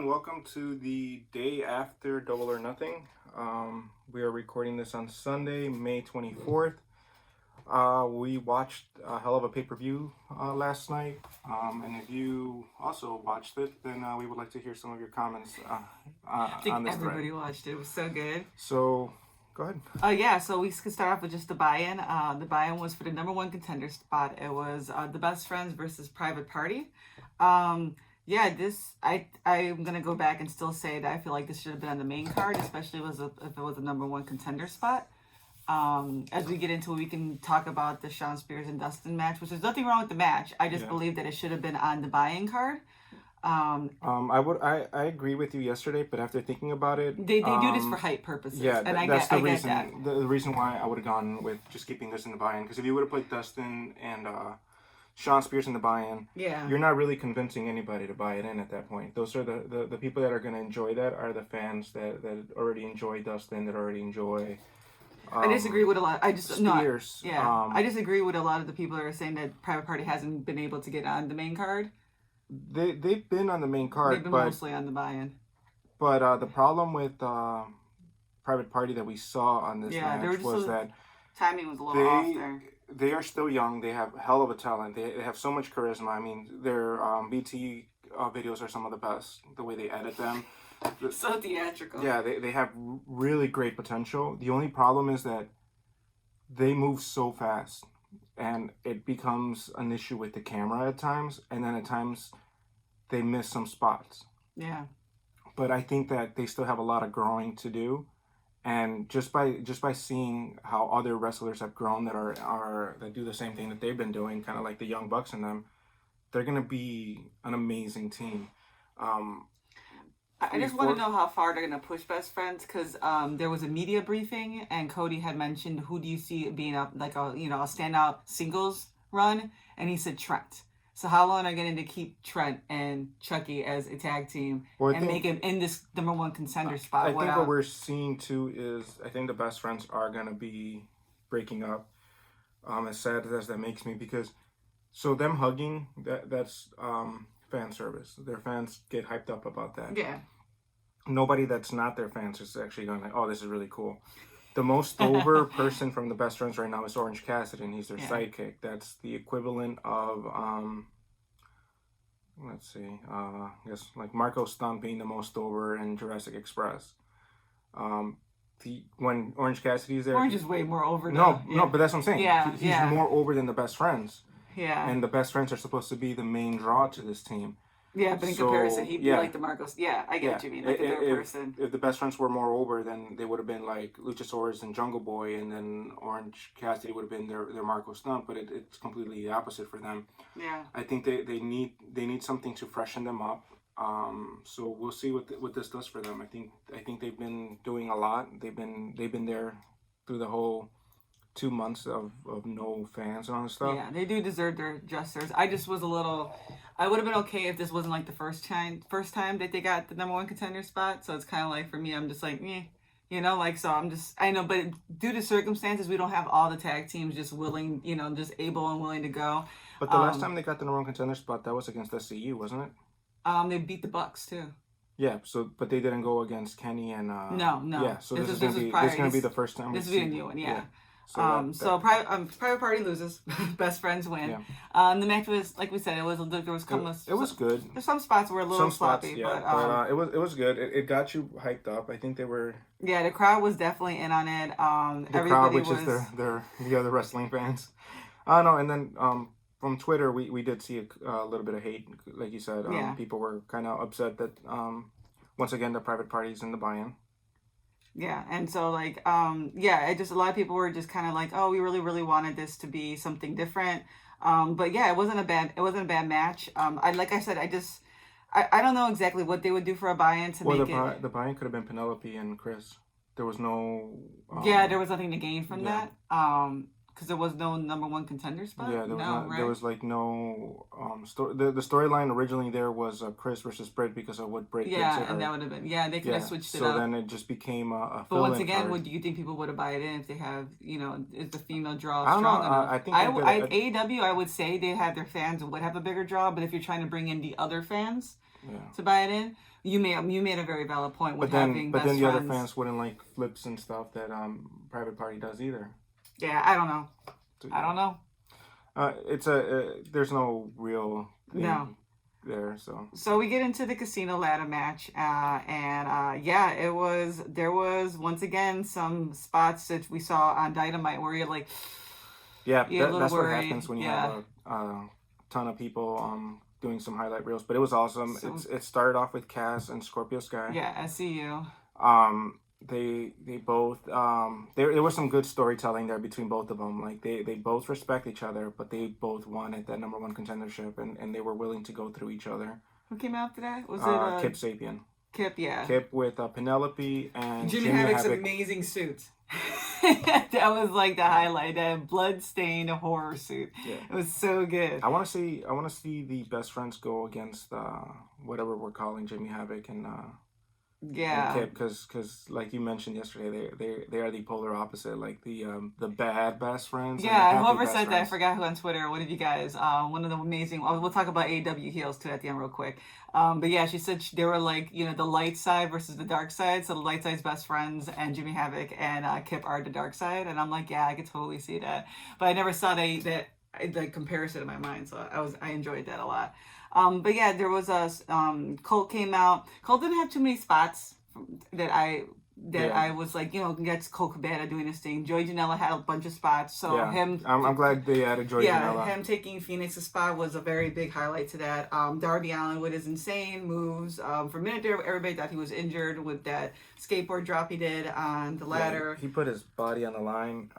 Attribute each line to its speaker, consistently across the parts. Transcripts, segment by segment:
Speaker 1: and welcome to the day after Double or Nothing. We are recording this on Sunday, May 24th. We watched a hell of a pay-per-view last night, and if you also watched it, then we would like to hear some of your comments
Speaker 2: I think
Speaker 1: on this thread.
Speaker 2: everybody watched it. It was so good.
Speaker 1: So, go ahead.
Speaker 2: Yeah, so we could start off with just the buy-in. The buy-in was for the number one contender spot. It was the Best Friends versus Private Party. I'm gonna go back and still say that I feel like this should have been on the main card, especially if it was a number one contender spot. As we get into it, we can talk about the Shawn Spears and Dustin match, which there's nothing wrong with the match. I just believe that it should have been on the buy-in card.
Speaker 1: I agree with you yesterday, but after thinking about it,
Speaker 2: they do this for hype purposes.
Speaker 1: Yeah,
Speaker 2: and I
Speaker 1: that's
Speaker 2: get
Speaker 1: the reason.
Speaker 2: that.
Speaker 1: The reason why I would have gone with just keeping this in the buy-in, because if you would have played Dustin and Shawn Spears in the buy-in, you're not really convincing anybody to buy it in at that point. Those are the people that are going to enjoy that are the fans that already enjoy Dustin, that already enjoy.
Speaker 2: I disagree with a lot. I
Speaker 1: Spears.
Speaker 2: I disagree with a lot of the people that are saying that Private Party hasn't been able to get on the main card.
Speaker 1: They've been on the main card.
Speaker 2: They've been mostly on the buy-in.
Speaker 1: But the problem with Private Party that we saw on this match was that
Speaker 2: timing was a little off there.
Speaker 1: They are still young. They have hell of a talent. They have so much charisma. I mean, their BT videos are some of the best. The way they edit them.
Speaker 2: So theatrical.
Speaker 1: Yeah, they have really great potential. The only problem is that they move so fast. And it becomes an issue with the camera at times. And then at times, they miss some spots.
Speaker 2: Yeah.
Speaker 1: But I think that they still have a lot of growing to do. And just by seeing how other wrestlers have grown that do the same thing that they've been doing, kind of like the Young Bucks and them, they're gonna be an amazing team.
Speaker 2: I just want to know how far they're gonna push Best Friends, because there was a media briefing and Cody had mentioned who do you see being a standout singles run, and he said Trent. So how long are they going to keep Trent and Chucky as a tag team make him in this number one contender spot?
Speaker 1: I think what we're seeing too is I think the Best Friends are going to be breaking up. As sad as that makes me, because them hugging, that's fan service. Their fans get hyped up about that.
Speaker 2: Yeah.
Speaker 1: Nobody that's not their fans is actually going like, oh, this is really cool. The most over person from the Best Friends right now is Orange Cassidy, and he's their sidekick. That's the equivalent of, let's see, I guess like Marco Stunt being the most over in Jurassic Express. When Orange Cassidy's there,
Speaker 2: Orange is way more over.
Speaker 1: No, but that's what I'm saying.
Speaker 2: Yeah,
Speaker 1: he's more over than the Best Friends.
Speaker 2: Yeah.
Speaker 1: And the Best Friends are supposed to be the main draw to this team.
Speaker 2: Yeah, but in comparison, he'd be like the Marcos. Yeah, I get what you mean. Like a third person.
Speaker 1: If the Best Friends were more over, then they would have been like Luchasaurus and Jungle Boy, and then Orange Cassidy would have been their Marco Stunt. But it's completely the opposite for them.
Speaker 2: Yeah.
Speaker 1: I think they need something to freshen them up. So we'll see what this does for them. I think they've been doing a lot. They've been there through the whole 2 months of no fans and all that stuff.
Speaker 2: Yeah, they do deserve their justers. I would have been okay if this wasn't like the first time that they got the number one contender spot. So it's kind of like, for me, I'm just like, I know, but due to circumstances, we don't have all the tag teams just willing, just able and willing to go.
Speaker 1: But the last time they got the number one contender spot, that was against SCU, wasn't it?
Speaker 2: They beat the Bucks too.
Speaker 1: Yeah, but they didn't go against Kenny and
Speaker 2: No.
Speaker 1: Yeah, so this is gonna be the first time.
Speaker 2: This will be a new one, yeah. Private Party loses, Best Friends win.
Speaker 1: Yeah.
Speaker 2: The match was, like we said, it was
Speaker 1: good.
Speaker 2: There's some spots were a little sloppy,
Speaker 1: but it was good. It got you hyped up. I think they were.
Speaker 2: Yeah, the crowd was definitely in on it.
Speaker 1: The crowd, which is the other wrestling fans. No, and then from Twitter we did see a little bit of hate, like you said. People were kind of upset that once again the Private Party's in the buy-in.
Speaker 2: Yeah, and so a lot of people were just kind of like, oh, we really, really wanted this to be something different. But yeah, it wasn't a bad match. I don't know exactly what they would do for a buy-in to make it.
Speaker 1: The buy-in could have been Penelope and Chris. There was no.
Speaker 2: There was nothing to gain from that. Because there was no number one contender spot?
Speaker 1: Yeah, there was like no the storyline originally there was Chris versus Britt because of what Britt did to her.
Speaker 2: And that would have been they could have switched it
Speaker 1: up.
Speaker 2: up.
Speaker 1: So then it just became a
Speaker 2: But once again, do you think people would have bought it in if they have, is the female draw strong enough?
Speaker 1: I think
Speaker 2: AEW, I would say they have their fans would have a bigger draw, but if you're trying to bring in the other fans, to buy it in. You made a very valid point with having
Speaker 1: but
Speaker 2: best
Speaker 1: then the
Speaker 2: friends.
Speaker 1: other fans wouldn't like flips and stuff that Private Party does either.
Speaker 2: Yeah, I don't know. I don't know.
Speaker 1: There's no real thing there, so.
Speaker 2: So we get into the casino ladder match, there was once again some spots that we saw on Dynamite where you're like,
Speaker 1: yeah, that's
Speaker 2: worried.
Speaker 1: What happens when you have a ton of people doing some highlight reels. But it was awesome. So, it started off with Cass and Scorpio Sky.
Speaker 2: Yeah, I see you.
Speaker 1: They both there was some good storytelling there between both of them. Like they both respect each other, but they both wanted that number one contendership, and they were willing to go through each other.
Speaker 2: Who came after that? Was it
Speaker 1: Kip Sapien?
Speaker 2: Kip, yeah.
Speaker 1: Kip with Penelope and
Speaker 2: Jimmy Havoc's amazing suit. That was like the highlight. That blood-stained horror suit. Yeah. It was so good.
Speaker 1: I want to see the best friends go against whatever we're calling Jimmy Havoc and Kip, because like you mentioned yesterday, they are the polar opposite, like the bad best friends.
Speaker 2: Yeah, whoever said that, I forgot who on Twitter. What did you guys? One of the amazing. We'll talk about AEW heels too at the end real quick. But yeah, she said they were like the light side versus the dark side. So the light side's best friends, and Jimmy Havoc and Kip are the dark side. And I'm like, yeah, I could totally see that. But I never saw that comparison in my mind, so I enjoyed that a lot. But yeah, there was Colt came out. Colt didn't have too many spots that I was like, gets Colt Cabana doing this thing. Joey Janela had a bunch of spots, so
Speaker 1: I'm glad they added Joey Janela.
Speaker 2: Him taking Phoenix's spot was a very big highlight to that. Darby Allin with his insane moves. For a minute there, everybody thought he was injured with that skateboard drop he did on the ladder.
Speaker 1: Yeah, he put his body on the line.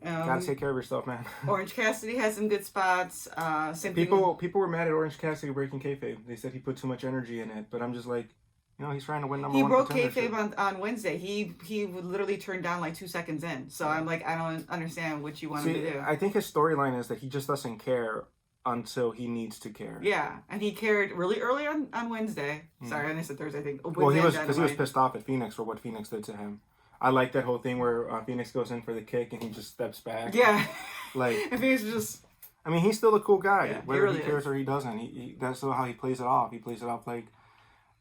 Speaker 1: Gotta take care of yourself, man.
Speaker 2: Orange Cassidy has some good spots.
Speaker 1: People were mad at Orange Cassidy breaking kayfabe. They said he put too much energy in it, but I'm just like, he's trying to win number one.
Speaker 2: He broke kayfabe on Wednesday. He would literally turn down like 2 seconds in. So I'm like, I don't understand what you want him to do.
Speaker 1: I think his storyline is that he just doesn't care until he needs to care.
Speaker 2: Yeah, and he cared really early on Wednesday. Sorry, I said Thursday. I think.
Speaker 1: Well, he was pissed off at Phoenix for what Phoenix did to him. I like that whole thing where Phoenix goes in for the kick and he just steps back.
Speaker 2: Yeah.
Speaker 1: Like,
Speaker 2: and Phoenix just...
Speaker 1: I mean, he's still a cool guy.
Speaker 2: Yeah,
Speaker 1: whether
Speaker 2: he really
Speaker 1: cares or he doesn't. That's how he plays it off. He plays it off like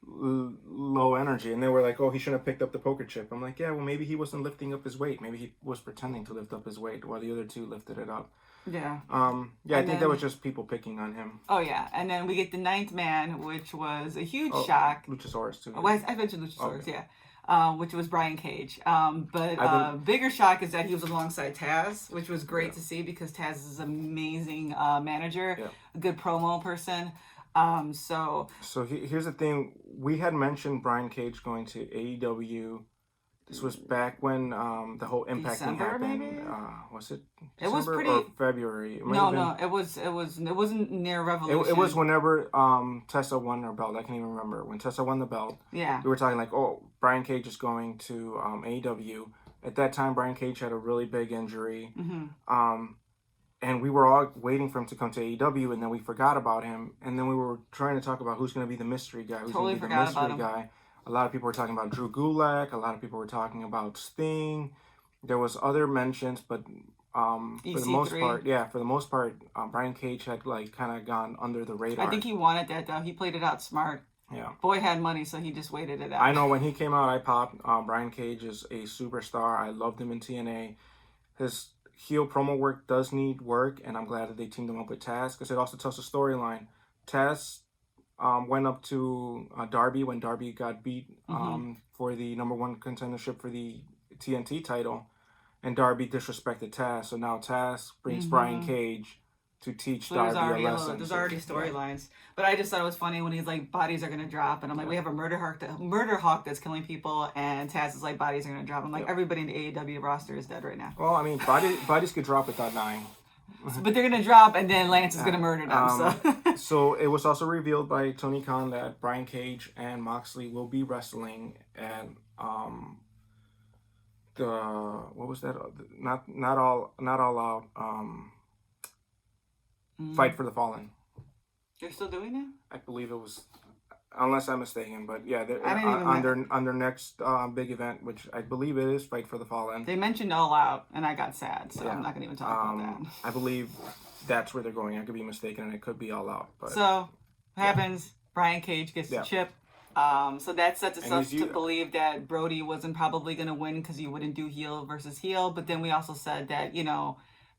Speaker 1: low energy. And they were like, oh, he shouldn't have picked up the poker chip. I'm like, yeah, well, maybe he wasn't lifting up his weight. Maybe he was pretending to lift up his weight while the other two lifted it up.
Speaker 2: Yeah.
Speaker 1: I think that was just people picking on him.
Speaker 2: Oh, yeah. And then we get the ninth man, which was a huge shock.
Speaker 1: Luchasaurus, too.
Speaker 2: Oh, I mentioned Luchasaurus, yeah. Which was Brian Cage. But bigger shock is that he was alongside Taz, which was great to see because Taz is an amazing manager, a good promo person. So
Speaker 1: here's the thing. We had mentioned Brian Cage going to AEW. This was back when the whole Impact thing happened.
Speaker 2: Maybe?
Speaker 1: Was it December
Speaker 2: it was pretty,
Speaker 1: or February?
Speaker 2: It wasn't near Revolution.
Speaker 1: It was whenever Tessa won her belt. I can't even remember. When Tessa won the belt, we were talking like, oh, Brian Cage is going to AEW. At that time, Brian Cage had a really big injury. Mm-hmm. And we were all waiting for him to come to AEW, and then we forgot about him. And then we were trying to talk about who's going to be the mystery guy. Who's going to be the mystery guy. A lot of people were talking about Drew Gulak. A lot of people were talking about Sting. There was other mentions, but for the most part, Brian Cage had like kind of gone under the radar.
Speaker 2: I think he wanted that though. He played it out smart.
Speaker 1: Yeah.
Speaker 2: Boy had money, so he just waited it out.
Speaker 1: I know when he came out, I popped. Brian Cage is a superstar. I loved him in TNA. His heel promo work does need work, and I'm glad that they teamed him up with Taz because it also tells a storyline. Taz went up to Darby when Darby got beat for the number one contendership for the TNT title, and Darby disrespected Taz. So now Taz brings Brian Cage to teach Darby a lesson.
Speaker 2: There's already storylines, but I just thought it was funny when he's like, bodies are gonna drop, and I'm like, we have a murder hawk that's killing people, and Taz is like, bodies are gonna drop. I'm like, everybody in the AEW roster is dead right now.
Speaker 1: Well, I mean, bodies could drop without dying.
Speaker 2: But they're gonna drop, and then Lance is gonna murder them.
Speaker 1: So it was also revealed by Tony Khan that Brian Cage and Moxley will be wrestling at what was that? Not all out. Fight for the Fallen.
Speaker 2: They're still doing it?
Speaker 1: I believe it was, unless I'm mistaken, but yeah, on their next big event, which I believe it is Fight for the Fallen.
Speaker 2: They mentioned All Out, and I got sad, so I'm not gonna even talk about that.
Speaker 1: I believe that's where they're going. I could be mistaken, and it could be All Out. But
Speaker 2: so happens. Brian Cage gets the chip. So that sets us up to believe that Brody wasn't probably going to win because he wouldn't do heel versus heel. But then we also said that,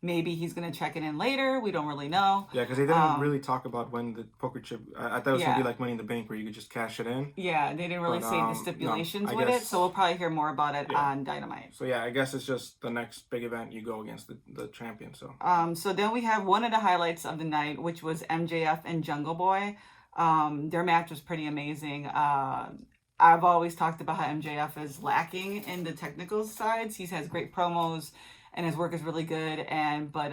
Speaker 2: maybe he's going to check it in later. We don't really know.
Speaker 1: Yeah, because they didn't really talk about when the poker chip... I thought it was going to be like Money in the Bank where you could just cash it in.
Speaker 2: Yeah, they didn't really say the stipulations with it. So we'll probably hear more about it on Dynamite.
Speaker 1: So yeah, I guess it's just the next big event you go against the champion.
Speaker 2: So then we have one of the highlights of the night, which was MJF and Jungle Boy. Their match was pretty amazing. I've always talked about how MJF is lacking in the technical sides. He has great promos and his work is really good. But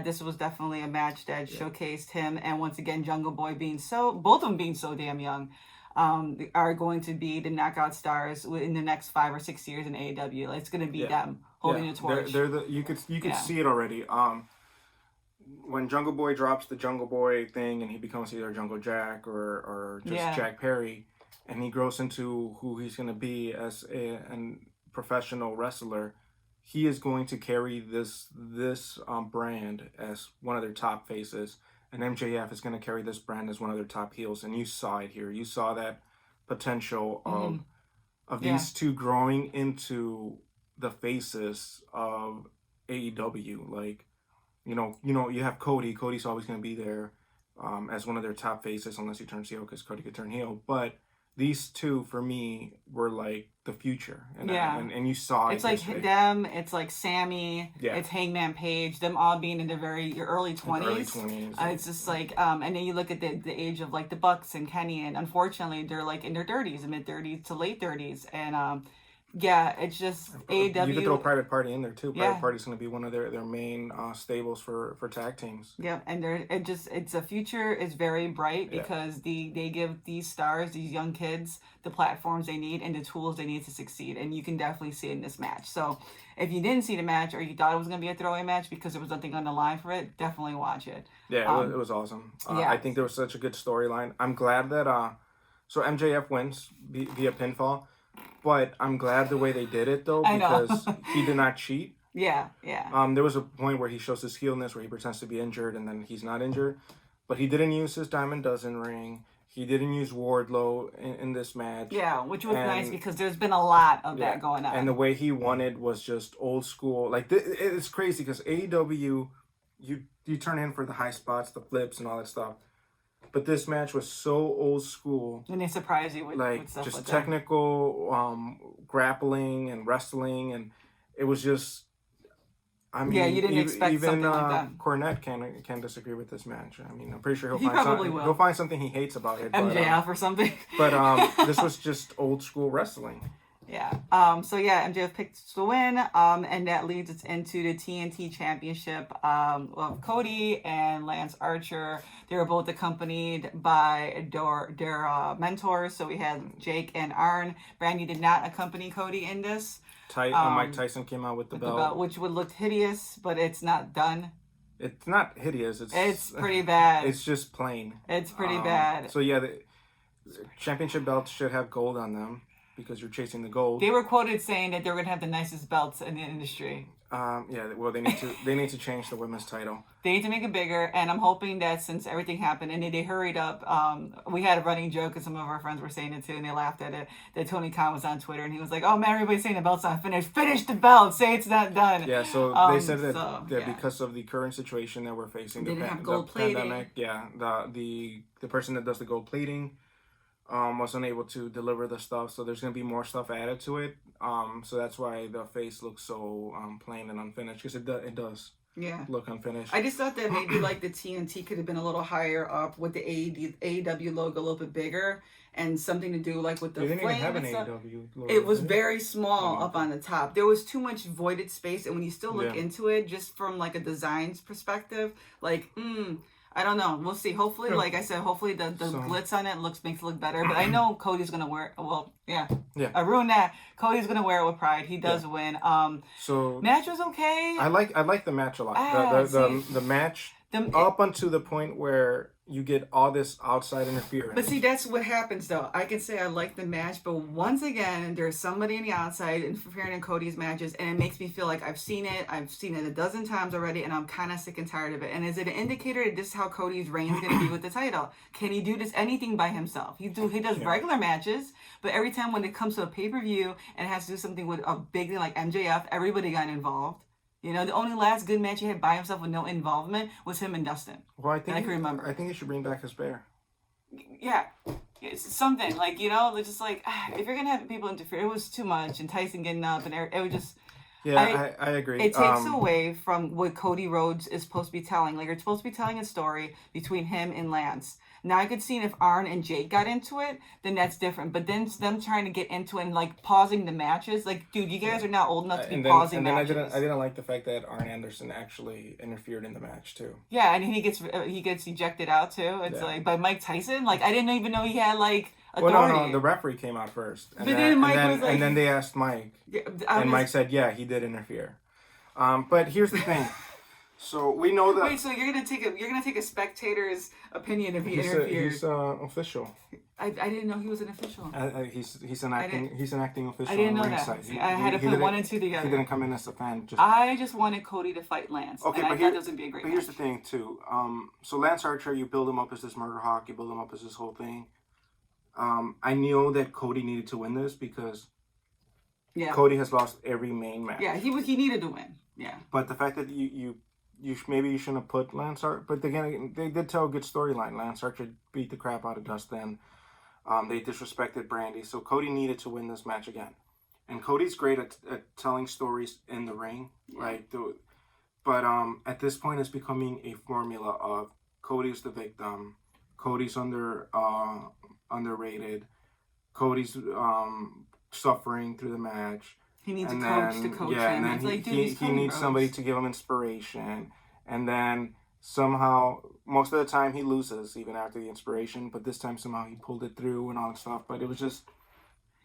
Speaker 2: this was definitely a match that showcased him. And once again, Jungle Boy both of them being so damn young, are going to be the knockout stars in the next 5 or 6 years in AEW. It's going to be them holding the torch.
Speaker 1: You could see it already. When Jungle Boy drops the Jungle Boy thing and he becomes either Jungle Jack or just Jack Perry, and he grows into who he's going to be as a professional wrestler, he is going to carry this brand as one of their top faces, and MJF is going to carry this brand as one of their top heels. And you saw it here. You saw that potential of these two growing into the faces of AEW. Like, you have Cody. Cody's always going to be there as one of their top faces, unless he turns heel, because Cody could turn heel. But these two, for me, were like the future. And you saw
Speaker 2: it's like them, it's like Sammy, it's Hangman Page, them all being in their early 20s. It's just like, and then you look at the age of like the Bucks and Kenny, and unfortunately they're like in their 30s, mid-30s to late 30s. And it's just AEW.
Speaker 1: You could throw Private Party in there too. Private Party's going to be one of their main stables for tag teams.
Speaker 2: Yeah, and it's a future is very bright because they give these stars, these young kids, the platforms they need and the tools they need to succeed. And you can definitely see it in this match. So if you didn't see the match or you thought it was going to be a throwaway match because there was nothing on the line for it, definitely watch it.
Speaker 1: Yeah, it was awesome. I think there was such a good storyline. I'm glad that so MJF wins via pinfall. But I'm glad the way they did it, though, because he did not cheat.
Speaker 2: Yeah.
Speaker 1: There was a point where he shows his heelness, where he pretends to be injured, and then he's not injured. But he didn't use his Diamond Dozen ring. He didn't use Wardlow in this match.
Speaker 2: Yeah, which was nice because there's been a lot of that going on.
Speaker 1: And the way he won it was just old school. Like, it's crazy because AEW, you turn in for the high spots, the flips, and all that stuff. But this match was so old school.
Speaker 2: And they surprised you with stuff
Speaker 1: just
Speaker 2: like
Speaker 1: technical grappling and wrestling, and it was just. I mean,
Speaker 2: you didn't expect something like that.
Speaker 1: Cornette can disagree with this match. I mean, I'm pretty sure he'll find something he hates about it.
Speaker 2: MJF or something.
Speaker 1: But this was just old school wrestling.
Speaker 2: Yeah. MJF picks the win. And that leads us into the TNT Championship. Cody and Lance Archer. They were both accompanied by their mentors. So we had Jake and Arn. Brandy did not accompany Cody in this.
Speaker 1: Mike Tyson came out with the belt,
Speaker 2: which would look hideous, but it's not done.
Speaker 1: It's not hideous.
Speaker 2: It's pretty bad.
Speaker 1: It's just plain.
Speaker 2: It's pretty bad.
Speaker 1: So yeah, the championship belts should have gold on them because you're chasing the gold.
Speaker 2: They were quoted saying that they're going to have the nicest belts in the industry.
Speaker 1: Well, they need to change the women's title.
Speaker 2: They need to make it bigger, and I'm hoping that since everything happened and they hurried up, we had a running joke, and some of our friends were saying it too, and they laughed at it, that Tony Khan was on Twitter, and he was like, oh man, everybody's saying the belt's not finished. Finish the belt! Say it's not done!
Speaker 1: Yeah, so they said that because of the current situation that we're facing, the pandemic, the person that does the gold plating was unable to deliver the stuff, so there's going to be more stuff added to it. So that's why the face looks so plain and unfinished, because it does look unfinished.
Speaker 2: I just thought that maybe like the TNT could have been a little higher up with the AEW logo a little bit bigger, and something to do like with the flame. They didn't even have an AEW logo. It was very small up on the top. There was too much voided space, and when you still look into it, just from like a designs perspective, like I don't know. We'll see. Hopefully, like I said, hopefully the glitz on it makes it look better. But I know Cody's gonna wear it. Well, I ruined that. Cody's gonna wear it with pride. He does win.
Speaker 1: So
Speaker 2: match was okay.
Speaker 1: I like the match a lot. The match up until the point where you get all this outside interference.
Speaker 2: But see, that's what happens, though. I can say I like the match, but once again, there's somebody on the outside interfering in Cody's matches, and it makes me feel like I've seen it a dozen times already, and I'm kind of sick and tired of it. And is it an indicator that this is how Cody's reign is going to be with the title? Can he do this anything by himself? He does regular matches, but every time when it comes to a pay-per-view and has to do something with a big thing like MJF, everybody got involved. You know, the only last good match he had by himself with no involvement was him and Dustin.
Speaker 1: Well, I think
Speaker 2: I can remember.
Speaker 1: I think he should bring back his bear.
Speaker 2: Yeah, it's something like, you know, it's just like if you're gonna have people interfere, it was too much, and Tyson getting up, and it was just.
Speaker 1: Yeah, I agree.
Speaker 2: It takes away from what Cody Rhodes is supposed to be telling. Like, you're supposed to be telling a story between him and Lance. Now, I could see if Arn and Jake got into it, then that's different. But then them trying to get into it and, like, pausing the matches. Like, dude, you guys are not old enough to be pausing matches.
Speaker 1: I didn't like the fact that Arn Anderson actually interfered in the match, too.
Speaker 2: Yeah, and he gets ejected out, too. It's like, by Mike Tyson. Like, I didn't even know he had, like, authority.
Speaker 1: Well, no, the referee came out first.
Speaker 2: And then
Speaker 1: they asked Mike. And Mike said, yeah, he did interfere. But here's the thing. So we know that.
Speaker 2: Wait, so you're gonna take a spectator's opinion if he interfered?
Speaker 1: He's official.
Speaker 2: I didn't know he was an official.
Speaker 1: He's an acting official.
Speaker 2: I didn't know that. I had to put 1 and 2 together.
Speaker 1: He didn't come in as a fan.
Speaker 2: I just wanted Cody to fight Lance.
Speaker 1: Okay,
Speaker 2: and
Speaker 1: but
Speaker 2: I thought it was gonna be a great match.
Speaker 1: Here's the thing too. So Lance Archer, you build him up as this murder hawk. You build him up as this whole thing. I knew that Cody needed to win this because Cody has lost every main match.
Speaker 2: Yeah, he needed to win. Yeah.
Speaker 1: But the fact that maybe you shouldn't have put Lance Archer. But again, they did tell a good storyline. Lance Archer beat the crap out of Dustin. They disrespected Brandy. So Cody needed to win this match again. And Cody's great at telling stories in the ring. But at this point, it's becoming a formula of Cody's the victim. Cody's underrated. Cody's suffering through the match.
Speaker 2: He needs a coach to coach him.
Speaker 1: And then he needs somebody to give him inspiration. And then somehow, most of the time, he loses even after the inspiration. But this time, somehow, he pulled it through and all that stuff. But it was just...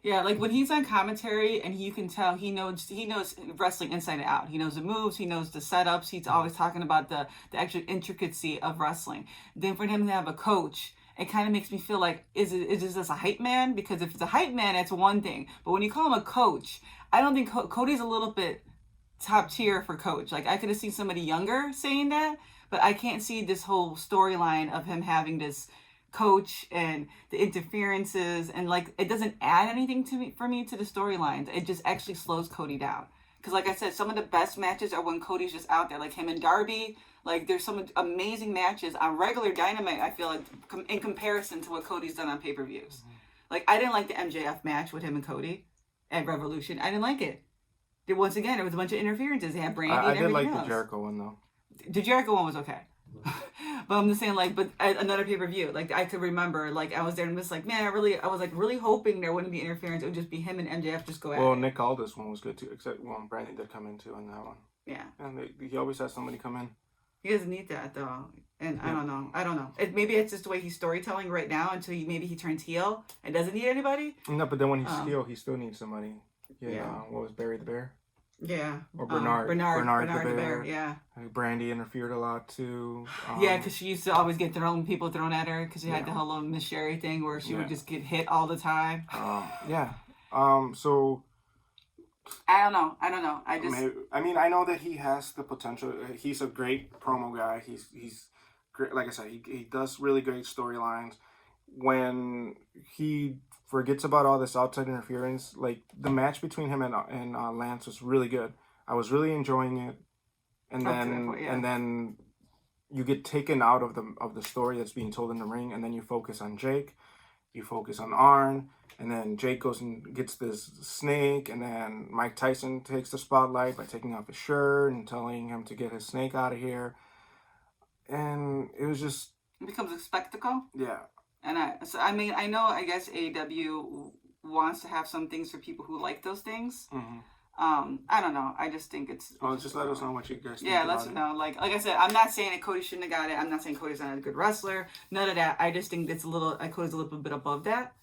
Speaker 2: Yeah, like when he's on commentary and you can tell he knows wrestling inside and out. He knows the moves, he knows the setups. He's always talking about the actual intricacy of wrestling. Then for him to have a coach, it kind of makes me feel like, is this a hype man? Because if it's a hype man, that's one thing. But when you call him a coach, I don't think Cody's a little bit top tier for coach. Like, I could have seen somebody younger saying that, but I can't see this whole storyline of him having this coach and the interferences, and like, it doesn't add anything for me to the storylines. It just actually slows Cody down. Because like I said, some of the best matches are when Cody's just out there, like him and Darby. Like, there's some amazing matches on regular Dynamite, I feel like, in comparison to what Cody's done on pay-per-views. Mm-hmm. Like, I didn't like the MJF match with him and Cody at Revolution. I didn't like it. Once again, there was a bunch of interferences. They had Brandy and everything else.
Speaker 1: I did like the Jericho one, though.
Speaker 2: The Jericho one was okay. But I'm just saying, like, but another pay-per-view, like, I could remember, like, I was there and was like, man, I was like really hoping there wouldn't be interference. It would just be him and MJF just go at it.
Speaker 1: Well, Nick Aldis one was good too, except Brandy did come in too in that one.
Speaker 2: Yeah.
Speaker 1: And he always has somebody come in.
Speaker 2: He doesn't need that though, and yeah. I don't know. Maybe it's just the way he's storytelling right now until maybe he turns heel and doesn't need anybody.
Speaker 1: No, but then when he's heel, he still needs somebody. Yeah. What was Barry the Bear?
Speaker 2: Yeah.
Speaker 1: Or Bernard
Speaker 2: the Bear. Yeah.
Speaker 1: Brandy interfered a lot too.
Speaker 2: Yeah, because she used to always get people thrown at her because she had the whole little Miss Sherry thing where she would just get hit all the time.
Speaker 1: So.
Speaker 2: I don't know.
Speaker 1: I know that he has the potential. He's a great promo guy. He's great. Like I said, he does really great storylines. When he forgets about all this outside interference, like the match between him and Lance was really good. I was really enjoying it. And then you get taken out of the story that's being told in the ring, and then you focus on Jake, you focus on Arn. And then Jake goes and gets this snake, and then Mike Tyson takes the spotlight by taking off his shirt and telling him to get his snake out of here. And it was just...
Speaker 2: It becomes a spectacle?
Speaker 1: Yeah.
Speaker 2: And I know, I guess AEW wants to have some things for people who like those things. Mm-hmm. I don't know. I just think it's...
Speaker 1: Well, just let us know what you guys think.
Speaker 2: Yeah, let us know. Like I said, I'm not saying that Cody shouldn't have got it. I'm not saying Cody's not a good wrestler. None of that. I just think Cody's a little bit above that.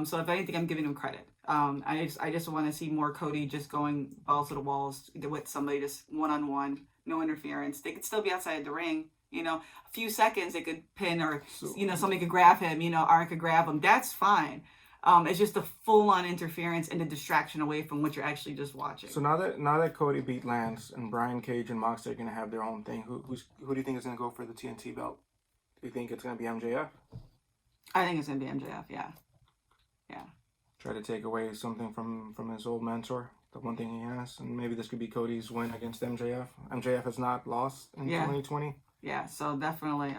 Speaker 2: So if anything, I'm giving him credit. I just want to see more Cody just going balls to the walls with somebody just one-on-one, no interference. They could still be outside the ring, a few seconds they could pin, or
Speaker 1: So,
Speaker 2: somebody could grab him, Art could grab him. That's fine. It's just the full-on interference and the distraction away from what you're actually just watching.
Speaker 1: So now that Cody beat Lance and Brian Cage and Moxley are gonna have their own thing, who do you think is gonna go for the TNT belt? Do you think it's gonna be MJF?
Speaker 2: I think it's gonna be MJF. Yeah.
Speaker 1: Try to take away something from his old mentor, the one thing he has, and maybe this could be Cody's win against MJF. MJF has not lost in 2020.
Speaker 2: Yeah. So definitely,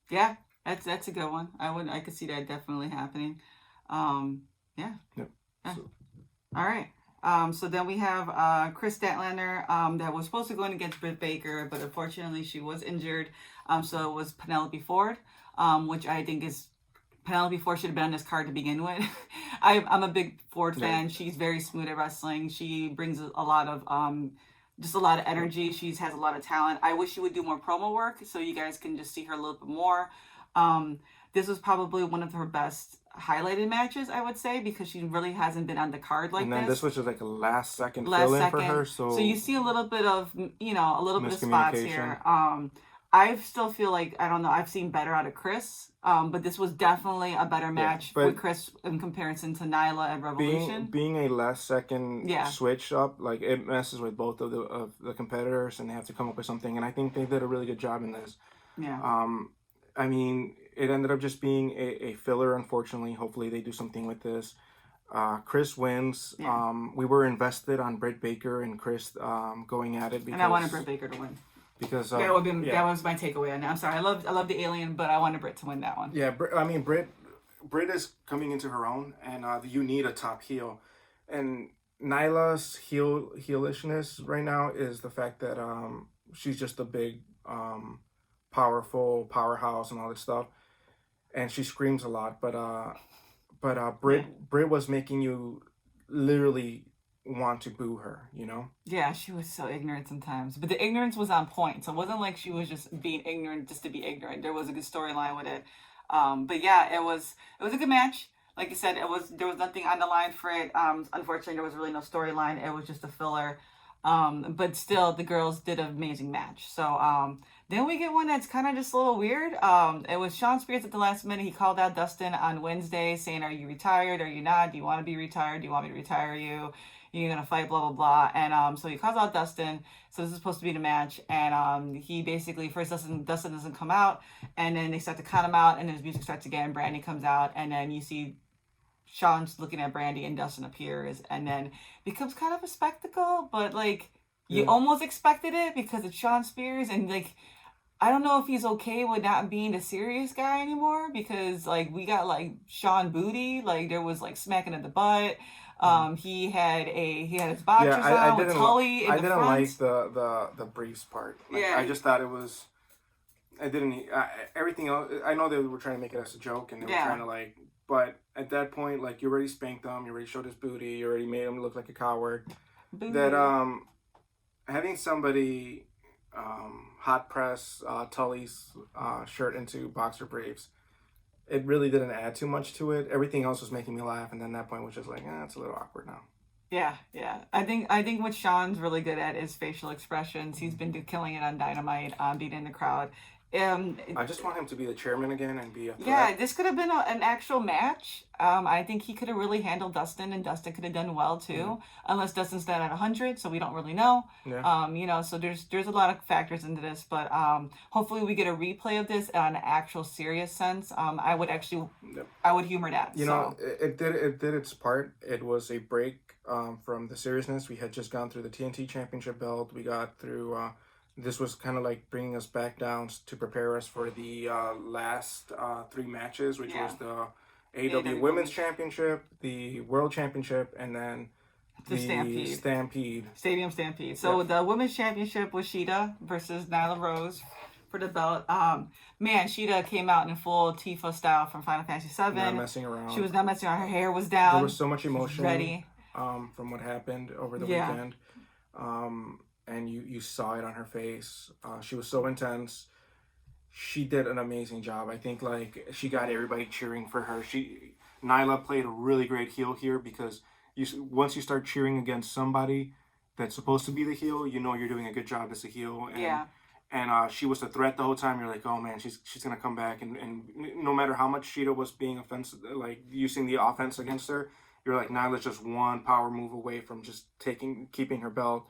Speaker 2: that's a good one. I could see that definitely happening. Yeah.
Speaker 1: Yep. So.
Speaker 2: All right. So then we have Chris Statlander that was supposed to go in against Britt Baker, but unfortunately she was injured. So it was Penelope Ford, which I think is Penelope Ford should have been on this card to begin with. I'm a big Ford fan. She's very smooth at wrestling. She brings a lot of just a lot of energy. She has a lot of talent. I wish she would do more promo work so you guys can just see her a little bit more. This was probably one of her best highlighted matches, I would say, because she really hasn't been on the card like this.
Speaker 1: And then this was just like a last second fill-in for her. So
Speaker 2: you see a little bit of, a little bit of spots here. I still feel like, I don't know, I've seen better out of Chris, but this was definitely a better match with Chris in comparison to Nyla and Revolution.
Speaker 1: Being a last second switch up, like it messes with both of the competitors, and they have to come up with something. And I think they did a really good job in this.
Speaker 2: Yeah.
Speaker 1: I mean, it ended up just being a filler, unfortunately. Hopefully they do something with this. Chris wins. Yeah. We were invested on Britt Baker and Chris going at it.
Speaker 2: And I wanted Britt Baker to win.
Speaker 1: Because
Speaker 2: that was my takeaway on that. I'm sorry, I love the Alien, but I wanted Britt to win that one.
Speaker 1: Yeah, Britt is coming into her own, and you need a top heel. And Nyla's heelishness right now is the fact that she's just a big, powerful powerhouse and all this stuff, and she screams a lot. But Britt was making you literally want to boo her,
Speaker 2: Yeah, she was so ignorant sometimes, but the ignorance was on point, so it wasn't like she was just being ignorant just to be ignorant. There was a good storyline with it. But yeah, it was a good match. Like I said, there was nothing on the line for it. Unfortunately, there was really no storyline. It was just a filler. But still, the girls did an amazing match. So then we get one that's kind of just a little weird. It was Shawn Spears at the last minute. He called out Dustin on Wednesday saying, "Are you retired? Are you not? Do you want to be retired? Do you want me to retire you? You're going to fight, blah, blah, blah." And so he calls out Dustin. So this is supposed to be the match. And he basically, first Dustin doesn't come out. And then they start to count him out. And then his music starts again. Brandy comes out. And then you see Shawn's looking at Brandy and Dustin appears. And then becomes kind of a spectacle. But, like, you almost expected it because it's Shawn Spears. And, like, I don't know if he's okay with not being a serious guy anymore. Because, like, we got, like, Shawn Booty. Like, there was, like, smacking at the butt. He had his boxers on with Tully in the front. I didn't
Speaker 1: like the briefs part. Like, I just thought it was. I didn't. Everything else. I know they were trying to make it as a joke, and they were trying to like. But at that point, like, you already spanked him. You already showed his booty. You already made him look like a coward. Booty. That having somebody hot press Tully's shirt into boxer briefs. It really didn't add too much to it. Everything else was making me laugh, and then that point was just like, it's a little awkward now.
Speaker 2: Yeah. I think what Shawn's really good at is facial expressions. He's been killing it on Dynamite, being in the crowd.
Speaker 1: I just want him to be the chairman again and be a threat.
Speaker 2: Yeah, this could have been an actual match. I think he could have really handled Dustin, and Dustin could have done well too. Unless Dustin's down at 100, so we don't really know. Yeah. So there's a lot of factors into this, but hopefully we get a replay of this on an actual serious sense. I would humor that.
Speaker 1: It did its part. It was a break from the seriousness. We had just gone through the TNT Championship belt. We got through. This was kind of like bringing us back down to prepare us for the last 3 matches, which was the AEW Women's Championship, the World Championship, and then the Stampede.
Speaker 2: Stadium Stampede. So the Women's Championship was Shida versus Nyla Rose for the belt. Shida came out in full Tifa style from Final Fantasy VII.
Speaker 1: Not messing around.
Speaker 2: She was not messing around. Her hair was down.
Speaker 1: There was so much emotion from what happened over the weekend. And you saw it on her face. She was so intense. She did an amazing job. I think like she got everybody cheering for her. Nyla played a really great heel here because once you start cheering against somebody that's supposed to be the heel, you're doing a good job as a heel. and she was the threat the whole time. You're like, oh man, she's gonna come back, and no matter how much Sheeta was being offensive, like using the offense against her, you're like, Nyla's just one power move away from just keeping her belt.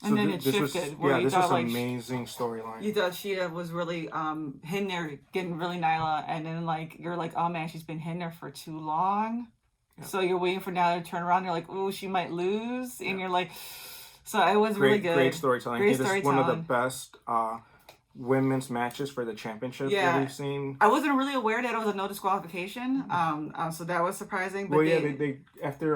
Speaker 1: So
Speaker 2: and then it
Speaker 1: this
Speaker 2: shifted.
Speaker 1: was this was
Speaker 2: like,
Speaker 1: amazing storyline.
Speaker 2: You thought Sheeta was really hitting there, getting really Nyla, and then like you're like, oh man, she's been hitting her for too long. Yeah. So you're waiting for Nyla to turn around. You're like, oh, she might lose, and you're like, so it was really good.
Speaker 1: Great storytelling. This is one of the best women's matches for the championship that we've seen.
Speaker 2: I wasn't really aware that it was a no disqualification. So that was surprising. But
Speaker 1: well, they after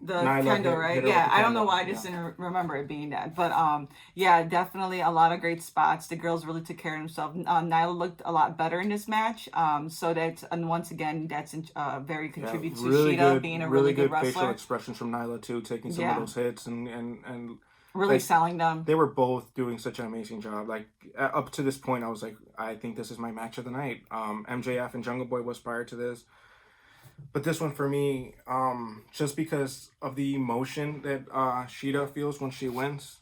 Speaker 2: the Kendo, right? Yeah, I don't know why I just didn't remember it being that. But yeah, definitely a lot of great spots. The girls really took care of themselves. Nyla looked a lot better in this match. So that's, and once again, that's very contributed to Sheeta being a really good wrestler.
Speaker 1: Facial expressions from Nyla too, taking some of those hits and
Speaker 2: really like, selling them.
Speaker 1: They were both doing such an amazing job. Like up to this point, I was like, I think this is my match of the night. MJF and Jungle Boy was prior to this, but this one for me, just because of the emotion that Sheeta feels when she wins.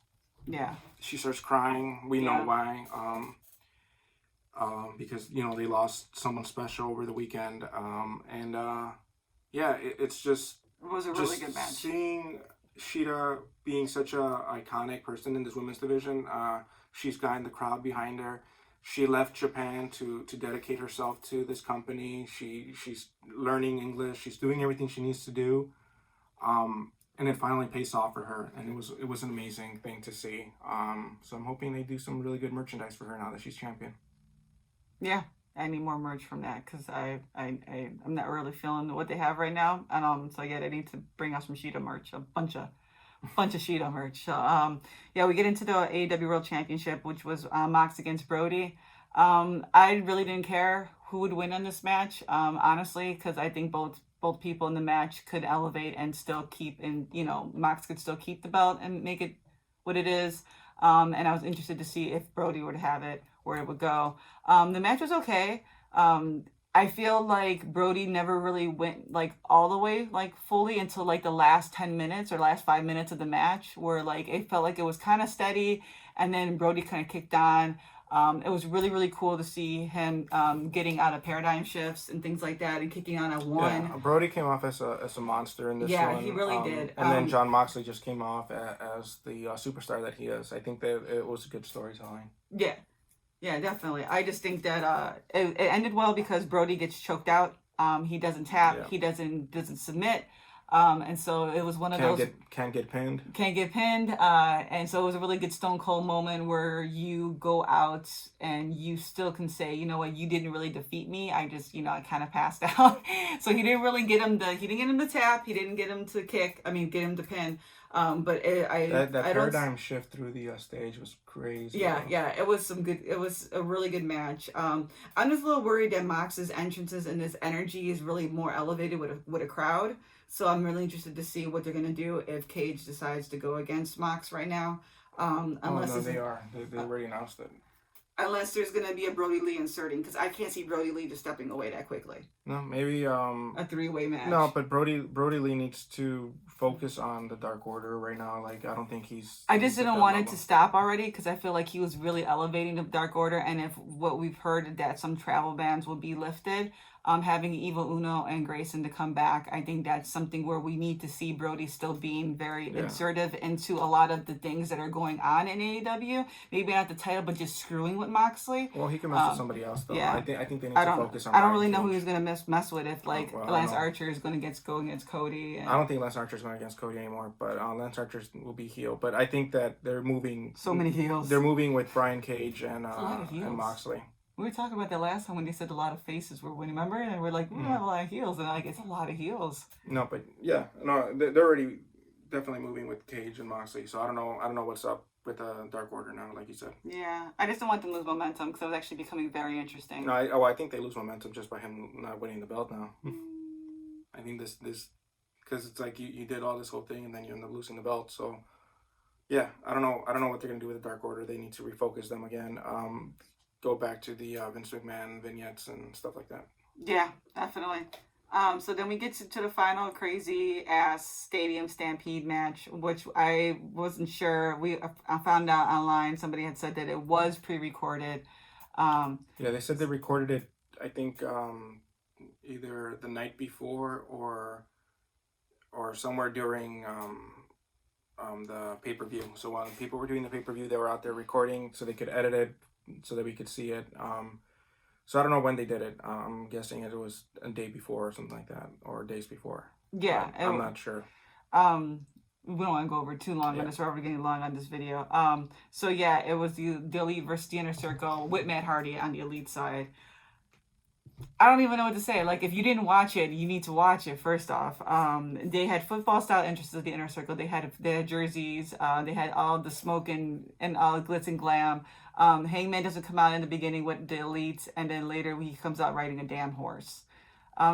Speaker 2: Yeah.
Speaker 1: She starts crying. We know why. Because they lost someone special over the weekend. It's just.
Speaker 2: It was a really good match.
Speaker 1: Seeing Sheeta being such a iconic person in this women's division, she's gotten the crowd behind her. She left Japan to dedicate herself to this company. She's learning English. She's doing everything she needs to do, and it finally pays off for her. And it was an amazing thing to see. So I'm hoping they do some really good merchandise for her now that she's champion.
Speaker 2: Yeah. I need more merch from that because I'm not really feeling what they have right now, and so yeah, they need to bring out some Sheeta merch, a bunch of Sheeta merch. So we get into the AEW World Championship, which was Mox against Brody. I really didn't care who would win in this match, honestly, because I think both people in the match could elevate and still keep, and Mox could still keep the belt and make it what it is. And I was interested to see if Brody would have it, where it would go. The match was okay. I feel like Brody never really went like all the way like fully until like the last 10 minutes or last 5 minutes of the match, where like it felt like it was kind of steady, and then Brody kind of kicked on. It was really, really cool to see him getting out of paradigm shifts and things like that and kicking on at one.
Speaker 1: Yeah, Brody came off as a monster in this one.
Speaker 2: Yeah, he really did.
Speaker 1: And then Jon Moxley just came off as the superstar that he is. I think that it was good storytelling.
Speaker 2: Yeah. Yeah, definitely. I just think that it ended well because Brody gets choked out. He doesn't tap. Yeah. He doesn't submit. And so it was one of those.
Speaker 1: Can't get pinned.
Speaker 2: Can't get pinned. And so it was a really good Stone Cold moment where you go out and you still can say, you know what, you didn't really defeat me. I just, I kind of passed out. So he didn't really get him to tap. He didn't get him to kick. I mean, get him to pin. But
Speaker 1: that paradigm shift through the stage was crazy.
Speaker 2: Yeah, it was it was a really good match. I'm just a little worried that Mox's entrances and his energy is really more elevated with a crowd. So I'm really interested to see what they're gonna do if Cage decides to go against Mox right now.
Speaker 1: They are. They already announced it.
Speaker 2: Unless there's gonna be a Brody Lee inserting, because I can't see Brody Lee just stepping away that quickly.
Speaker 1: No, maybe
Speaker 2: a three-way match.
Speaker 1: No, but Brody Lee needs to focus on the Dark Order right now. Like, I don't think he's.
Speaker 2: I just didn't want it to stop already because I feel like he was really elevating the Dark Order, and if what we've heard that some travel bans will be lifted, having Evil Uno and Grayson to come back, I think that's something where we need to see Brody still being very insertive into a lot of the things that are going on in AEW. Maybe not the title, but just screwing with Moxley.
Speaker 1: Well, he can mess with somebody else though. Yeah. I think they need to focus on.
Speaker 2: I don't really know who he's gonna mess with if Lance Archer is gonna go against Cody.
Speaker 1: I don't think Lance Archer is going against Cody anymore, but Lance Archer will be heel. But I think that they're moving.
Speaker 2: So many heels.
Speaker 1: They're moving with Brian Cage and Moxley.
Speaker 2: We were talking about that last time when they said a lot of faces were winning, remember? And we're like, we don't have a lot of heels. And it's a lot of heels.
Speaker 1: No, but they're already definitely moving with Cage and Moxley. So I don't know what's up with Dark Order now, like you said.
Speaker 2: Yeah, I just don't want them to lose momentum because it was actually becoming very interesting.
Speaker 1: No, I think they lose momentum just by him not winning the belt now. I think this because it's like you did all this whole thing and then you end up losing the belt. So yeah, I don't know what they're gonna do with the Dark Order. They need to refocus them again. Go back to the Vince McMahon vignettes and stuff like that.
Speaker 2: Yeah, definitely. So then we get to the final crazy ass Stadium Stampede match, which I wasn't sure. I found out online somebody had said that it was pre-recorded.
Speaker 1: Yeah, they said they recorded it. I think either the night before or somewhere during the pay-per-view. So while people were doing the pay-per-view, they were out there recording so they could edit it so that we could see it. So I don't know when they did it. I'm guessing it was a day before or something like that, or days before.
Speaker 2: Yeah,
Speaker 1: I'm not sure.
Speaker 2: We don't want to go over too long on this. We're already getting long on this video. So yeah, it was the Elite versus the Inner Circle with Matt Hardy on the Elite side. I don't even know what to say. Like, if you didn't watch it, you need to watch it. First off, they had football style interests at the Inner Circle. They had jerseys. They had all the smoke and all the glitz and glam. Hangman doesn't come out in the beginning with the Elites, and then later he comes out riding a damn horse.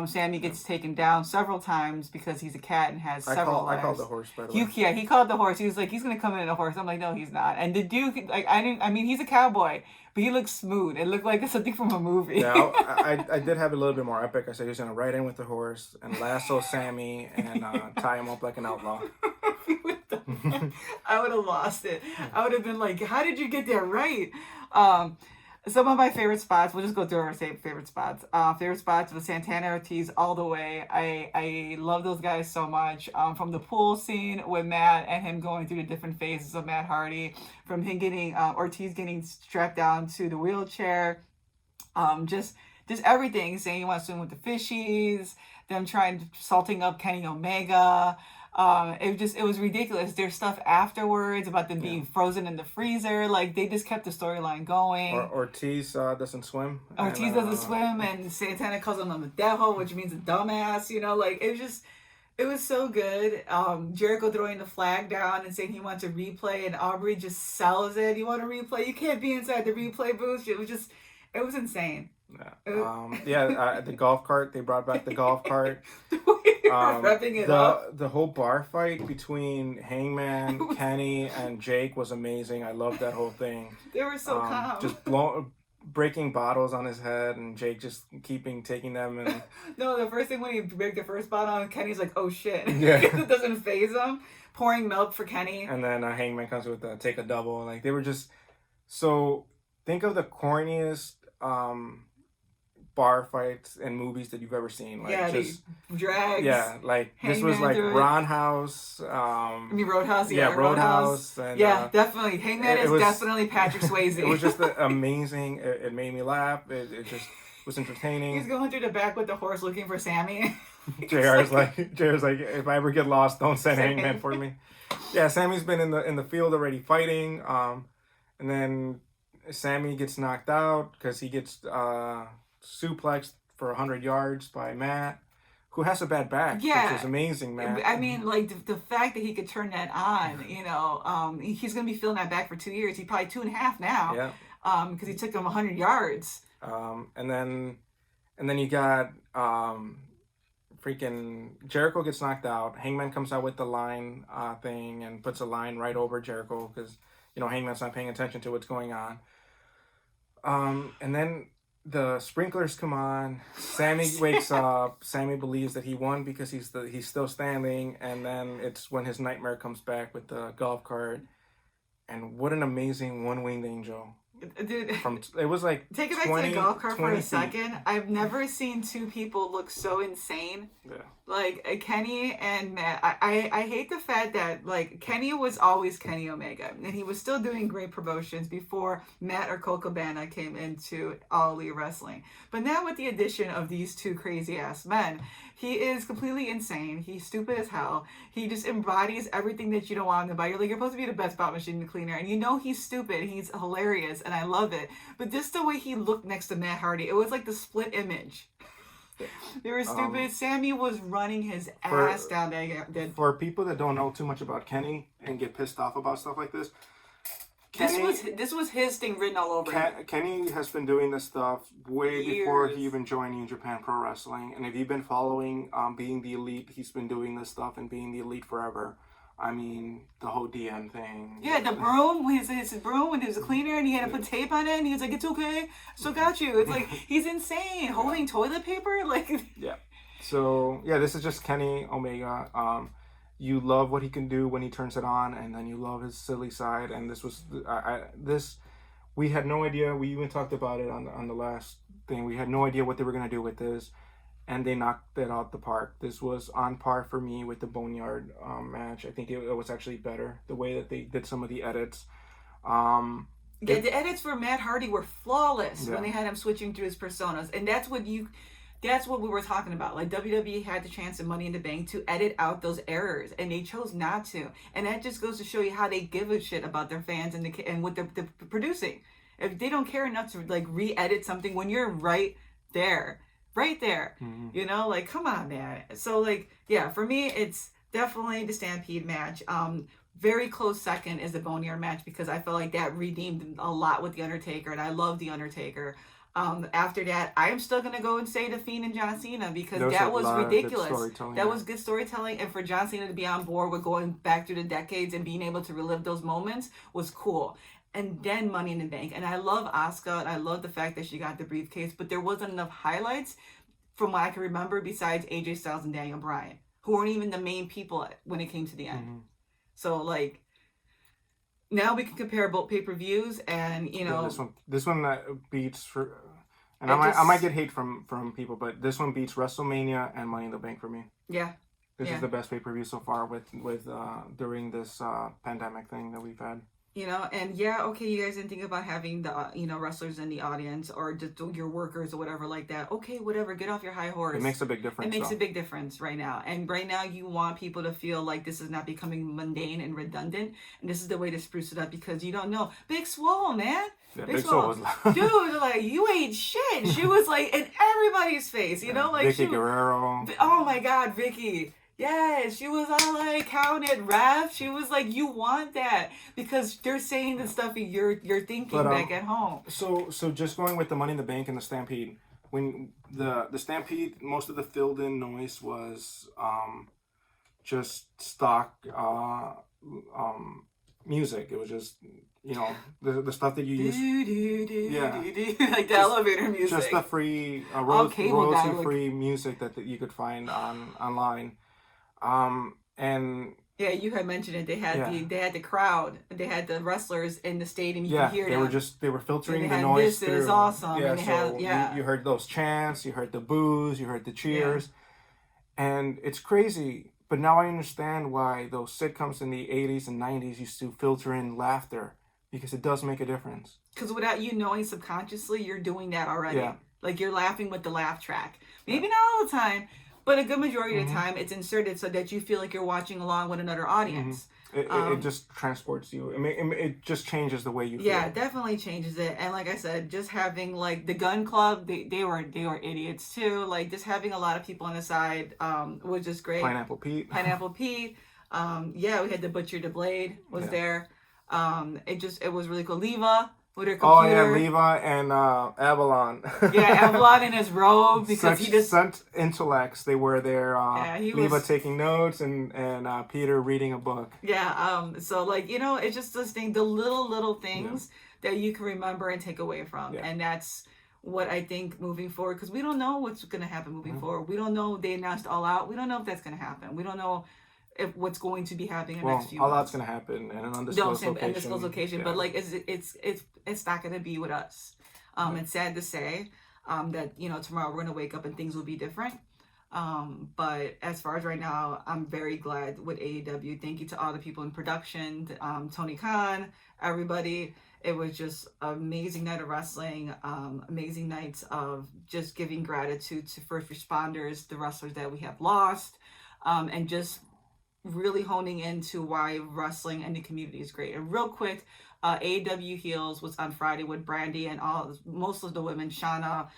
Speaker 2: Sammy gets taken down several times because he's a cat and has several lives.
Speaker 1: I called the horse, by the way.
Speaker 2: Yeah, he called the horse. He was like, he's gonna come in a horse. I'm like, no, he's not. And the dude, like, I mean, he's a cowboy, but he looks smooth. It looked like something from a movie.
Speaker 1: Yeah, I did have it a little bit more epic. I said he was gonna ride in with the horse and lasso Sammy and tie him up like an outlaw.
Speaker 2: I would have lost it. I would have been like, how did you get that right? Some of my favorite spots, we'll just go through our favorite spots. Favorite spots with Santana Ortiz all the way. I love those guys so much. From the pool scene with Matt and him going through the different phases of Matt Hardy, from him getting Ortiz getting strapped down to the wheelchair, just everything. Saying he wants to swim with the fishies, them salting up Kenny Omega. It was ridiculous. There's stuff afterwards about them being frozen in the freezer. Like, they just kept the storyline going.
Speaker 1: Ortiz doesn't swim.
Speaker 2: Ortiz doesn't swim, and Santana calls him the devil, which means a dumbass. You know, like, it was so good. Jericho throwing the flag down and saying he wants a replay, and Aubrey just sells it. You want a replay? You can't be inside the replay booth. It was insane.
Speaker 1: Yeah. The golf cart. They brought back the golf cart.
Speaker 2: Wrapping it up.
Speaker 1: The whole bar fight between Hangman, Kenny, and Jake was amazing. I loved that whole thing.
Speaker 2: They were so calm.
Speaker 1: Just breaking bottles on his head, and Jake just taking them. And
Speaker 2: no, the first thing when he break the first bottle, and Kenny's like, "Oh shit!"
Speaker 1: Yeah,
Speaker 2: it doesn't faze him. Pouring milk for Kenny,
Speaker 1: and then Hangman comes with take a double. Like, they were just so. Think of the corniest bar fights and movies that you've ever seen. Like,
Speaker 2: yeah, just drags.
Speaker 1: Yeah, like this was like Roundhouse.
Speaker 2: Roadhouse.
Speaker 1: Yeah, Roadhouse. And,
Speaker 2: definitely. Hangman is definitely Patrick Swayze.
Speaker 1: It was just amazing. It made me laugh. It just was entertaining.
Speaker 2: He's going through the back with the horse looking for Sammy.
Speaker 1: JR's like, if I ever get lost, don't send Hangman for me. Yeah, Sammy's been in the field already fighting. And then Sammy gets knocked out because he gets suplexed for 100 yards by Matt, who has a bad back, which is amazing, man.
Speaker 2: I mean, like, the fact that he could turn that on, you know, he's going to be feeling that back for 2 years. He's probably 2.5 now.
Speaker 1: Yeah.
Speaker 2: Because he took him 100 yards.
Speaker 1: And then you got freaking Jericho gets knocked out. Hangman comes out with the line thing and puts a line right over Jericho because, you know, Hangman's not paying attention to what's going on. And then the sprinklers come on. Sammy wakes up. Sammy believes that he won because he's still standing. And then it's when his nightmare comes back with the golf cart. And what an amazing one-winged angel.
Speaker 2: Dude,
Speaker 1: it was like
Speaker 2: take it back to the golf cart for a second. I've never seen two people look so insane. Yeah. Like Kenny and Matt. I hate the fact that, like, Kenny was always Kenny Omega, and he was still doing great promotions before Matt or Colt Cabana came into All Elite Wrestling. But now with the addition of these two crazy ass men, he is completely insane. He's stupid as hell. He just embodies everything that you don't want him to buy. You're like, you're supposed to be the best bot machine cleaner, and you know he's stupid. He's hilarious, and I love it. But just the way he looked next to Matt Hardy, it was like the split image. They were stupid. Sammy was running his ass down there.
Speaker 1: For people that don't know too much about Kenny and get pissed off about stuff like this,
Speaker 2: this was his thing written all over him.
Speaker 1: Kenny has been doing this stuff way before he even joined New Japan Pro Wrestling. And if you've been following Being the Elite, he's been doing this stuff and Being the Elite forever. I mean, the whole DM thing.
Speaker 2: Yeah, the broom, his broom when he was a cleaner and he had to put tape on it and he was like, it's okay, still got you. It's like, he's insane. Holding toilet paper? Like,
Speaker 1: yeah. So yeah, this is just Kenny Omega. You love what he can do when he turns it on, and then you love his silly side. And this was this we had no idea. We even talked about it on the last thing. We had no idea what they were gonna do with this, and they knocked it out the park. This was on par for me with the Boneyard match. I think it was actually better the way that they did some of the edits.
Speaker 2: Yeah, the edits for Matt Hardy were flawless
Speaker 1: Yeah.
Speaker 2: when they had him switching through his personas, and that's what we were talking about. Like WWE had the chance in Money in the Bank to edit out those errors, and they chose not to. And that just goes to show you how they give a shit about their fans and what they're producing. If they don't care enough to like re-edit something when you're right there, you know, like come on, man. So like, yeah, for me, it's definitely the Stampede match. Very close second is the Boneyard match because I felt like that redeemed a lot with the Undertaker, and I love the Undertaker. After that, I am still gonna go and say the Fiend and John Cena because that was ridiculous. That was good storytelling, and for John Cena to be on board with going back through the decades and being able to relive those moments was cool. And then Money in the Bank, and I love Asuka, and I love the fact that she got the briefcase, but there wasn't enough highlights from what I can remember besides AJ Styles and Daniel Bryan, who weren't even the main people when it came to the end. So like. Now we can compare both pay-per-views, and you know
Speaker 1: this one beats for, and I might get hate from people, but this one beats WrestleMania and Money in the Bank for me.
Speaker 2: Yeah,
Speaker 1: this is the best pay-per-view so far with during this pandemic thing that we've had.
Speaker 2: You know, and yeah, okay, you guys didn't think about having the wrestlers in the audience or just your workers or whatever like that. Okay, whatever, get off your high horse.
Speaker 1: It makes a big difference.
Speaker 2: It makes a big difference right now. And right now you want people to feel like this is not becoming mundane and redundant. And this is the way to spruce it up because you don't know. Big Swole, man.
Speaker 1: Yeah, Big Swole was
Speaker 2: dude, like, you ain't shit. She was like in everybody's face, you know? Like
Speaker 1: Vicky Guerrero.
Speaker 2: Oh my God, Vicky. Yes, she was all like counted ref. She was like, you want that because they're saying the stuff you're thinking back at home.
Speaker 1: So just going with the Money in the Bank and the Stampede, when the Stampede, most of the filled in noise was just stock music. It was just the stuff that you use.
Speaker 2: Like the elevator music.
Speaker 1: Just the free royalty free music that you could find online. And
Speaker 2: yeah, you had mentioned it. They had the crowd. They had the wrestlers in the stadium. You could hear them.
Speaker 1: They were filtering the noise
Speaker 2: this
Speaker 1: through.
Speaker 2: Is awesome.
Speaker 1: Yeah, you heard those chants, you heard the boos, you heard the cheers, and it's crazy. But now I understand why those sitcoms in the 80s and 90s used to filter in laughter because it does make a difference.
Speaker 2: Because without you knowing subconsciously, you're doing that already. Yeah. Like you're laughing with the laugh track. Maybe not all the time. But a good majority of the time, it's inserted so that you feel like you're watching along with another audience.
Speaker 1: It just transports you. It just changes the way you feel.
Speaker 2: Yeah, it definitely changes it. And like I said, just having like the Gun Club, they were idiots too. Like just having a lot of people on the side was just great.
Speaker 1: Pineapple Pete.
Speaker 2: Yeah, we had the Butcher the Blade was there. It was really cool. Leva. With her
Speaker 1: computer. Oh yeah, Leva and Avalon.
Speaker 2: Avalon in his robe because he just
Speaker 1: sent intellects. They were there. Leva taking notes and Peter reading a book.
Speaker 2: Yeah. So like it's just this thing, the little things that you can remember and take away from, and that's what I think moving forward because we don't know what's going to happen moving forward. We don't know. They announced All Out. We don't know if that's going to happen. We don't know. If what's going to be happening in the next few months.
Speaker 1: All that's going to happen in an undisclosed location.
Speaker 2: But like it's not going to be with us. It's sad to say that tomorrow we're going to wake up and things will be different. But as far as right now, I'm very glad with AEW. Thank you to all the people in production, Tony Khan, everybody. It was just an amazing night of wrestling, amazing nights of just giving gratitude to first responders, the wrestlers that we have lost, and just really honing into why wrestling and the community is great. And real quick, AEW Heels was on Friday with Brandy and most of the women, Shauna,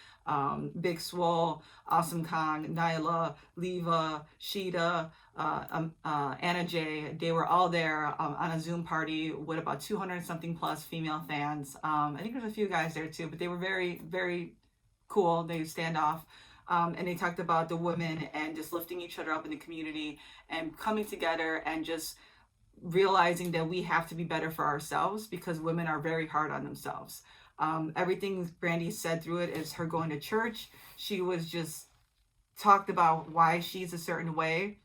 Speaker 2: Big Swole, Awesome Kong, Nyla, Leva, Sheeta, Anna Jay. They were all there on a Zoom party with about 200 something plus female fans. I think there's a few guys there too, but they were very, very cool. They stand off. And they talked about the women and just lifting each other up in the community and coming together and just realizing that we have to be better for ourselves because women are very hard on themselves. Everything Brandy said through it is her going to church. She was just talked about why she's a certain way.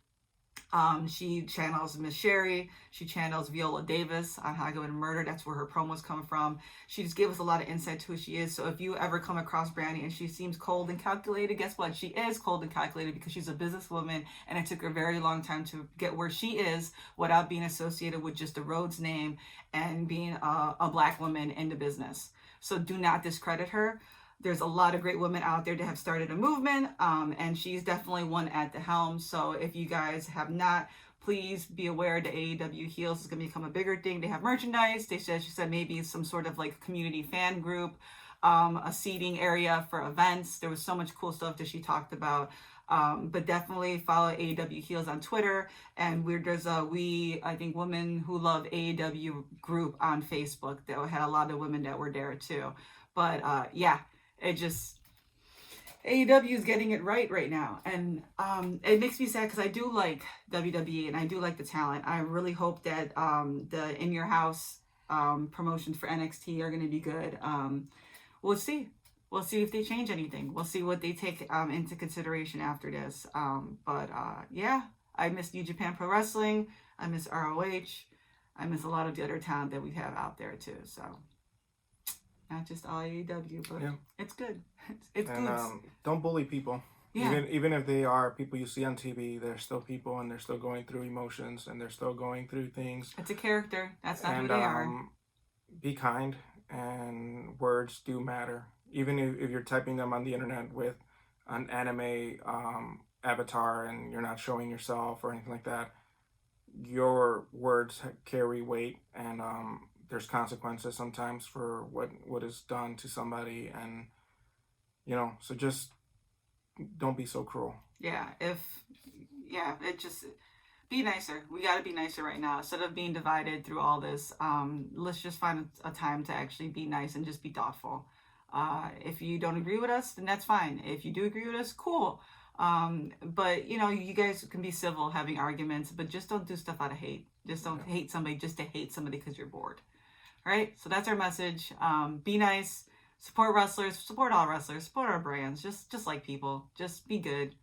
Speaker 2: She channels Miss Sherry. She channels Viola Davis on How I Go and Murder. That's where her promos come from. She just gave us a lot of insight to who she is. So if you ever come across Brandy and she seems cold and calculated, guess what? She is cold and calculated because she's a businesswoman, and it took her a very long time to get where she is without being associated with just a Rhodes name and being a black woman in the business. So do not discredit her. There's a lot of great women out there that have started a movement, and she's definitely one at the helm. So if you guys have not, please be aware that AEW Heels is going to become a bigger thing. They have merchandise. She said maybe some sort of like community fan group, a seating area for events. There was so much cool stuff that she talked about. But definitely follow AEW Heels on Twitter, and there's a I think Women Who Love AEW group on Facebook that had a lot of women that were there too. But yeah. It just, AEW is getting it right now. And it makes me sad because I do like WWE and I do like the talent. I really hope that the In Your House promotions for NXT are going to be good. We'll see. We'll see if they change anything. We'll see what they take into consideration after this. But yeah, I miss New Japan Pro Wrestling. I miss ROH. I miss a lot of the other talent that we have out there too. So. Not just all AEW, but yeah. It's good. It's
Speaker 1: and,
Speaker 2: good.
Speaker 1: Don't bully people.
Speaker 2: Yeah.
Speaker 1: Even if they are people you see on TV, they're still people, and they're still going through emotions, and they're still going through things.
Speaker 2: It's a character. That's not who they are.
Speaker 1: Be kind, and words do matter. Even if you're typing them on the internet with an anime avatar and you're not showing yourself or anything like that, your words carry weight, and there's consequences sometimes for what is done to somebody, and so just don't be so cruel.
Speaker 2: Yeah, it just be nicer. We got to be nicer right now instead of being divided through all this. Let's just find a time to actually be nice and just be thoughtful. If you don't agree with us, then that's fine. If you do agree with us, cool. But you guys can be civil having arguments, but just don't do stuff out of hate. Just don't hate somebody just to hate somebody because you're bored. All right, so that's our message. Be nice, support wrestlers, support all wrestlers, support our brands. Just like people, just be good,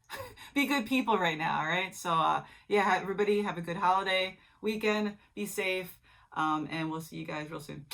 Speaker 2: be good people right now. All right, so yeah, everybody have a good holiday weekend. Be safe, and we'll see you guys real soon.